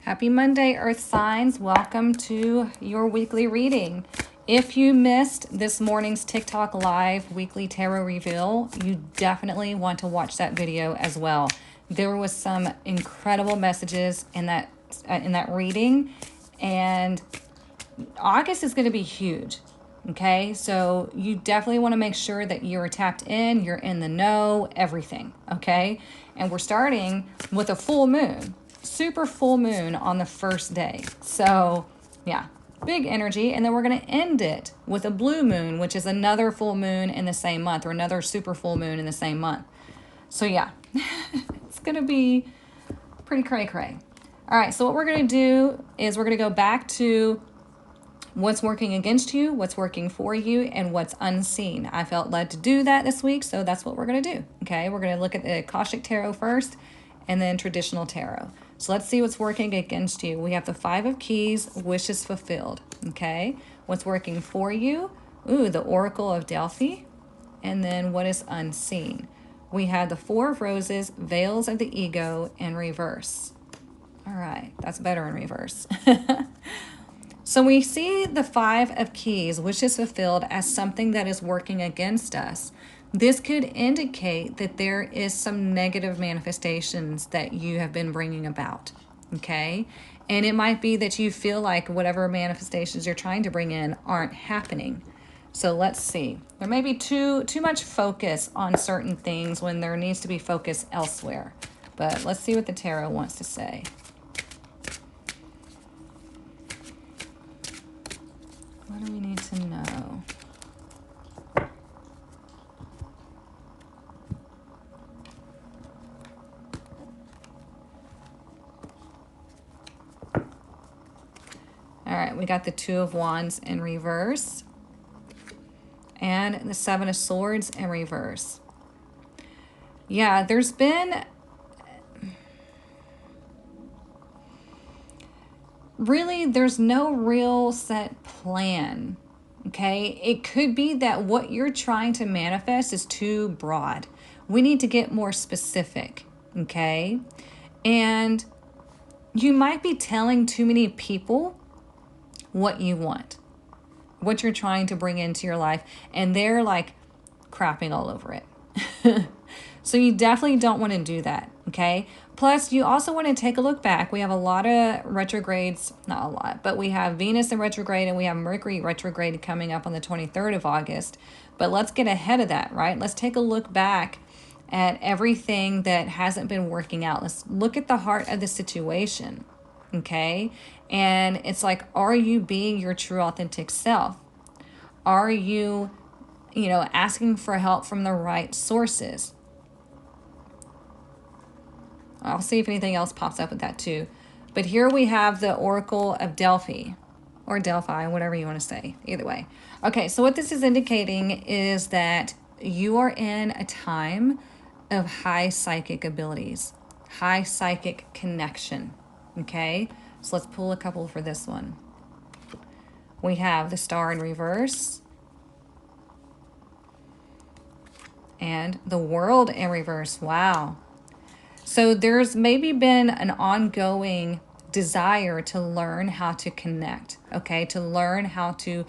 Happy Monday, Earth signs. Welcome to your weekly reading. If you missed this morning's TikTok live weekly tarot reveal, you definitely want to watch that video as well. There was some incredible messages in that reading, and August is going to be huge. Okay, so you definitely want to make sure that you're tapped in, you're in the know, everything. Okay, and we're starting with a full moon, super full moon on the first day. So yeah, big energy. And then we're going to end it with a blue moon, which is another full moon in the same month, or another super full moon in the same month. So yeah, it's going to be pretty cray cray. All right, so what we're going to do is we're going to go back to what's working against you, what's working for you, and what's unseen. I felt led to do that this week, so that's what we're going to do. Okay, we're going to look at the Akashic Tarot first, and then traditional tarot. So let's see what's working against you. We have the Five of Keys, wishes fulfilled. Okay, what's working for you? Ooh, the Oracle of Delphi. And then what is unseen? We had the Four of Roses, veils of the ego, in reverse. All right, that's better in reverse. So we see the Five of Keys, wishes fulfilled, as something that is working against us. This could indicate that there is some negative manifestations that you have been bringing about, okay? And it might be that you feel like whatever manifestations you're trying to bring in aren't happening. So let's see. There may be too much focus on certain things when there needs to be focus elsewhere. But let's see what the tarot wants to say. What do we need to know? All right, we got the Two of Wands in reverse and the Seven of Swords in reverse. Yeah, there's been really, there's no real set plan, okay? It could be that what you're trying to manifest is too broad. We need to get more specific, okay? And you might be telling too many people what you want, what you're trying to bring into your life, and they're like crapping all over it. So you definitely don't want to do that, okay? Plus, you also want to take a look back. We have a lot of retrogrades, not a lot, but we have Venus in retrograde and we have Mercury retrograde coming up on the 23rd of August. But let's get ahead of that, right? Let's take a look back at everything that hasn't been working out. Let's look at the heart of the situation, okay? And it's like, are you being your true authentic self? Are you, asking for help from the right sources? I'll see if anything else pops up with that too. But here we have the Oracle of Delphi, or Delphi, whatever you want to say, either way. Okay, so what this is indicating is that you are in a time of high psychic abilities, high psychic connection, okay? So let's pull a couple for this one. We have the Star in reverse and the World in reverse. Wow. So there's maybe been an ongoing desire to learn how to connect, okay? To learn how to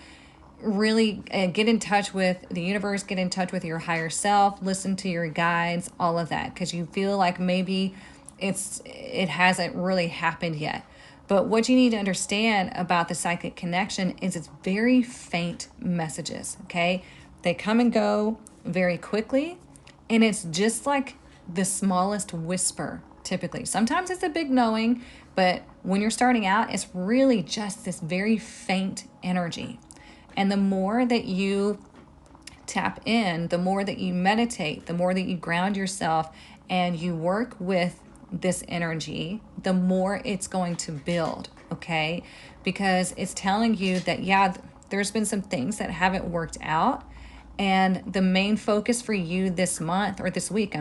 really get in touch with the universe, get in touch with your higher self, listen to your guides, all of that, because you feel like maybe it hasn't really happened yet. But what you need to understand about the psychic connection is it's very faint messages, okay? They come and go very quickly, and it's just like the smallest whisper, typically. Sometimes it's a big knowing, but when you're starting out, it's really just this very faint energy. And the more that you tap in, the more that you meditate, the more that you ground yourself and you work with this energy, the more it's going to build, okay? Because it's telling you that, yeah, there's been some things that haven't worked out. And the main focus for you this month, or this week,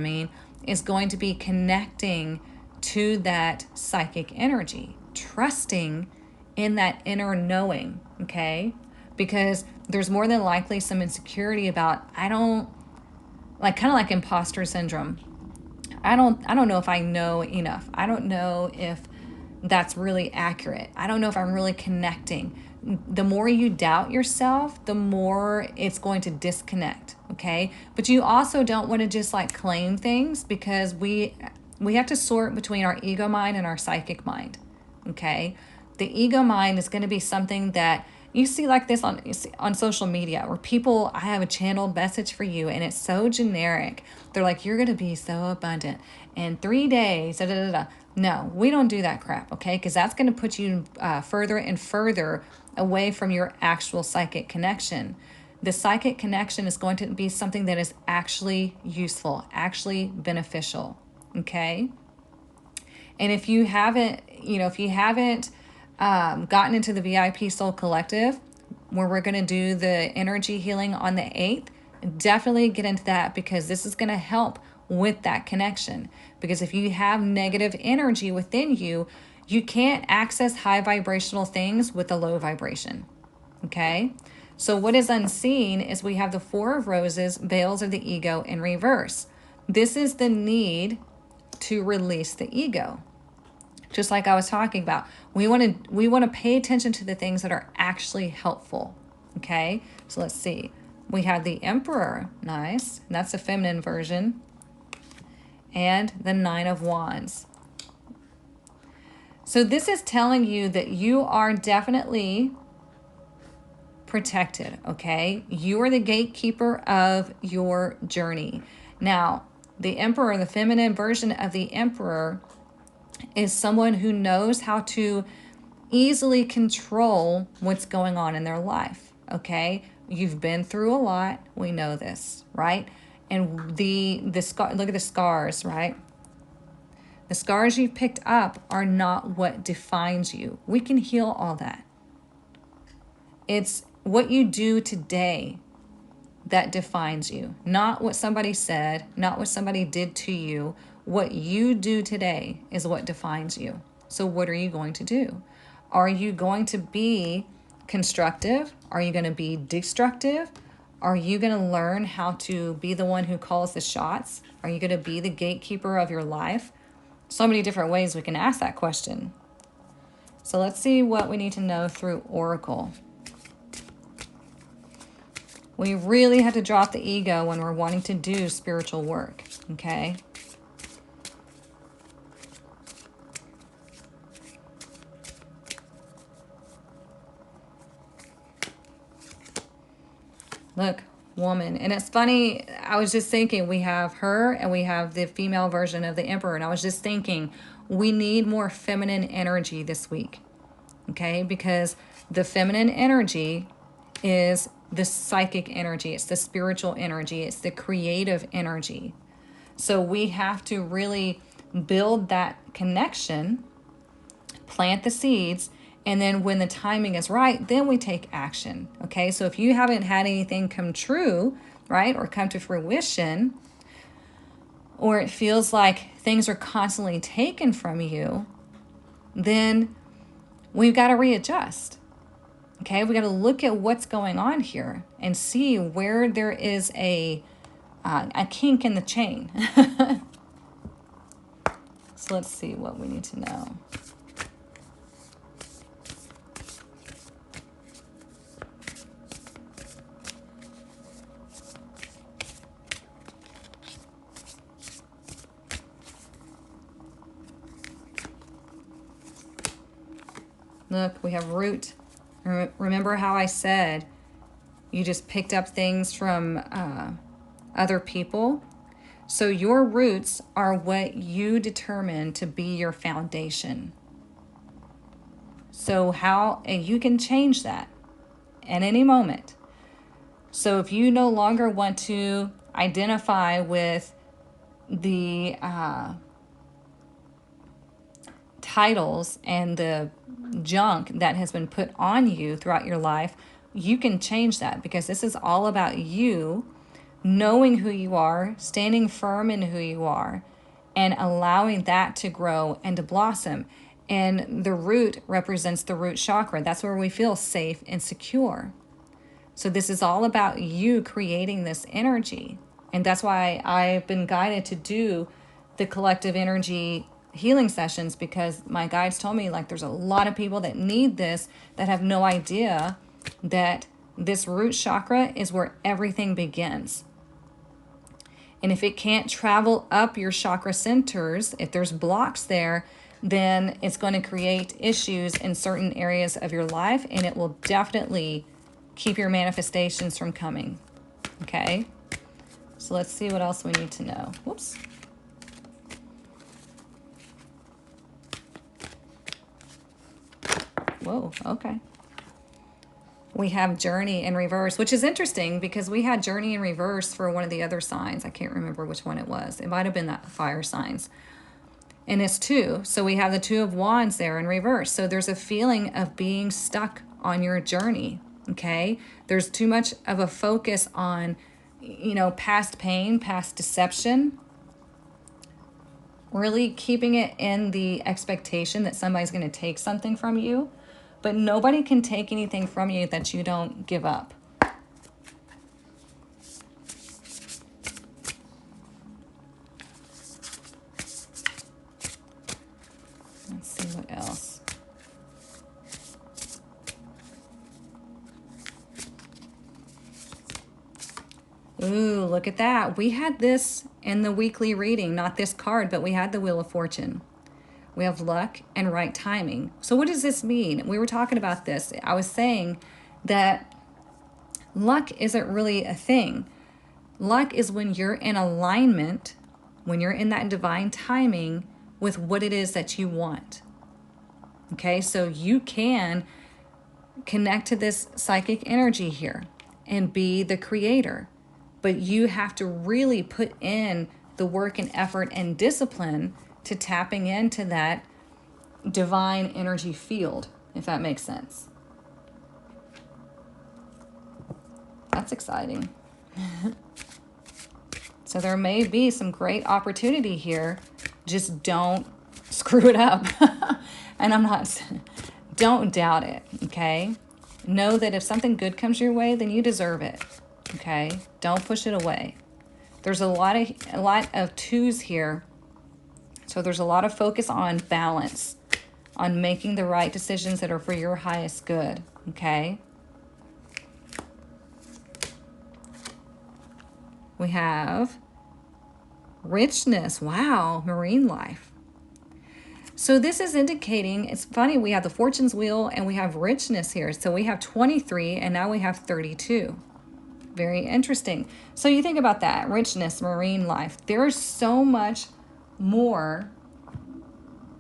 is going to be connecting to that psychic energy, trusting in that inner knowing, okay? Because there's more than likely some insecurity about, kind of like imposter syndrome. I don't know if I know enough. I don't know if that's really accurate. I don't know if I'm really connecting. The more you doubt yourself, the more it's going to disconnect, okay? But you also don't want to just like claim things, because we have to sort between our ego mind and our psychic mind, okay? The ego mind is going to be something that you see like this on social media, where people, I have a channeled message for you and it's so generic. They're like, you're going to be so abundant in 3 days. Da, da, da, da. No, we don't do that crap, okay? Because that's going to put you further and further away from your actual psychic connection. The psychic connection is going to be something that is actually useful, actually beneficial, okay? And if you haven't, gotten into the VIP Soul Collective, where we're going to do the energy healing on the 8th, definitely get into that, because this is going to help with that connection. Because if you have negative energy within you, you can't access high vibrational things with a low vibration. Okay? So what is unseen is we have the Four of Roses, veils of the ego in reverse. This is the need to release the ego. Just like I was talking about, we want to pay attention to the things that are actually helpful. Okay? So let's see. We have the Emperor, nice. And that's the feminine version. And the Nine of Wands. So this is telling you that you are definitely protected, okay? You are the gatekeeper of your journey. Now, the Emperor, the feminine version of the Emperor, is someone who knows how to easily control what's going on in their life, okay? You've been through a lot. We know this, right? And the scar, look at the scars, right? The scars you've picked up are not what defines you. We can heal all that. It's what you do today that defines you. Not what somebody said, not what somebody did to you. What you do today is what defines you. So what are you going to do? Are you going to be constructive? Are you going to be destructive? Are you going to learn how to be the one who calls the shots? Are you going to be the gatekeeper of your life? So many different ways we can ask that question. So let's see what we need to know through Oracle. We really have to drop the ego when we're wanting to do spiritual work, okay? Look, woman. And it's funny, I was just thinking, we have her and we have the female version of the Emperor. And I was just thinking, we need more feminine energy this week, okay? Because the feminine energy is the psychic energy. It's the spiritual energy. It's the creative energy. So we have to really build that connection, plant the seeds, and then when the timing is right, then we take action, okay? So if you haven't had anything come true, right, or come to fruition, or it feels like things are constantly taken from you, then we've got to readjust, okay? We got to look at what's going on here and see where there is a kink in the chain. So let's see what we need to know. Look, we have root. Remember how I said you just picked up things from other people? So your roots are what you determine to be your foundation. So and you can change that at any moment. So if you no longer want to identify with the titles and the junk that has been put on you throughout your life, you can change that, because this is all about you knowing who you are, standing firm in who you are, and allowing that to grow and to blossom. And the root represents the root chakra. That's where we feel safe and secure. So this is all about you creating this energy. And that's why I've been guided to do the collective energy healing sessions, because my guides told me, like, there's a lot of people that need this that have no idea that this root chakra is where everything begins. And if it can't travel up your chakra centers, if there's blocks there, then it's going to create issues in certain areas of your life, and it will definitely keep your manifestations from coming. Okay? So let's see what else we need to know. Whoops. Whoa, okay. We have Journey in reverse, which is interesting because we had Journey in reverse for one of the other signs. I can't remember which one it was. It might have been that fire signs. And it's 2. So we have the 2 of Wands there in reverse. So there's a feeling of being stuck on your journey, okay? There's too much of a focus on, you know, past pain, past deception. Really keeping it in the expectation that somebody's going to take something from you. But nobody can take anything from you that you don't give up. Let's see what else. Ooh, look at that. We had this in the weekly reading, not this card, but we had the Wheel of Fortune. We have luck and right timing. So what does this mean? We were talking about this. I was saying that luck isn't really a thing. Luck is when you're in alignment, when you're in that divine timing with what it is that you want. Okay, so you can connect to this psychic energy here and be the creator. But you have to really put in the work and effort and discipline to tapping into that divine energy field, if that makes sense. That's exciting. So there may be some great opportunity here. Just don't screw it up. And don't doubt it, okay? Know that if something good comes your way, then you deserve it, okay? Don't push it away. There's a lot of 2s here. So there's a lot of focus on balance, on making the right decisions that are for your highest good, okay? We have richness. Wow, marine life. So this is indicating, it's funny, we have the Fortune's Wheel and we have richness here. So we have 23 and now we have 32. Very interesting. So you think about that, richness, marine life. There's so much more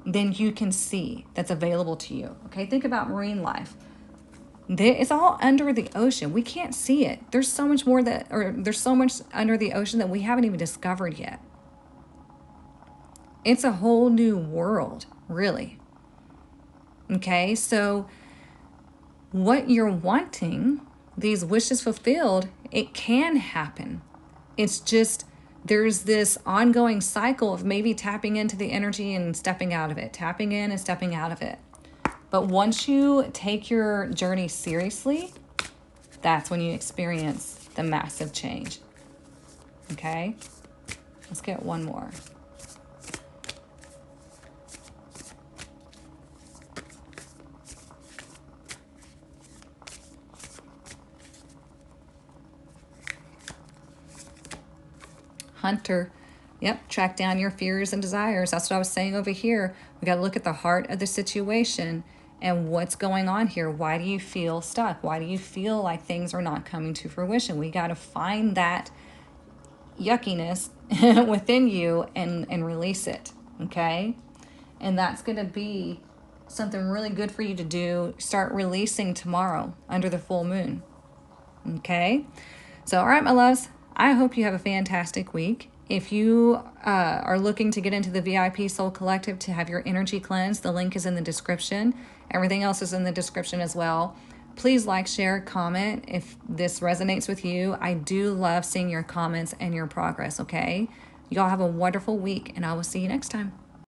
than you can see that's available to you. Okay, think about marine life. It's all under the ocean. We can't see it. There's so much more there's so much under the ocean that we haven't even discovered yet. It's a whole new world, really. Okay, so what you're wanting, these wishes fulfilled, it can happen. It's just there's this ongoing cycle of maybe tapping into the energy and stepping out of it, tapping in and stepping out of it. But once you take your journey seriously, that's when you experience the massive change. Okay? Let's get one more. Hunter. Yep, track down your fears and desires. That's what I was saying over here. We got to look at the heart of the situation and what's going on here. Why do you feel stuck? Why do you feel like things are not coming to fruition? We got to find that yuckiness within you and release it, okay? And that's going to be something really good for you to do. Start releasing tomorrow under the full moon, okay? So, all right, my loves. I hope you have a fantastic week. If you are looking to get into the VIP Soul Collective to have your energy cleansed, the link is in the description. Everything else is in the description as well. Please like, share, comment if this resonates with you. I do love seeing your comments and your progress, okay? Y'all have a wonderful week, and I will see you next time.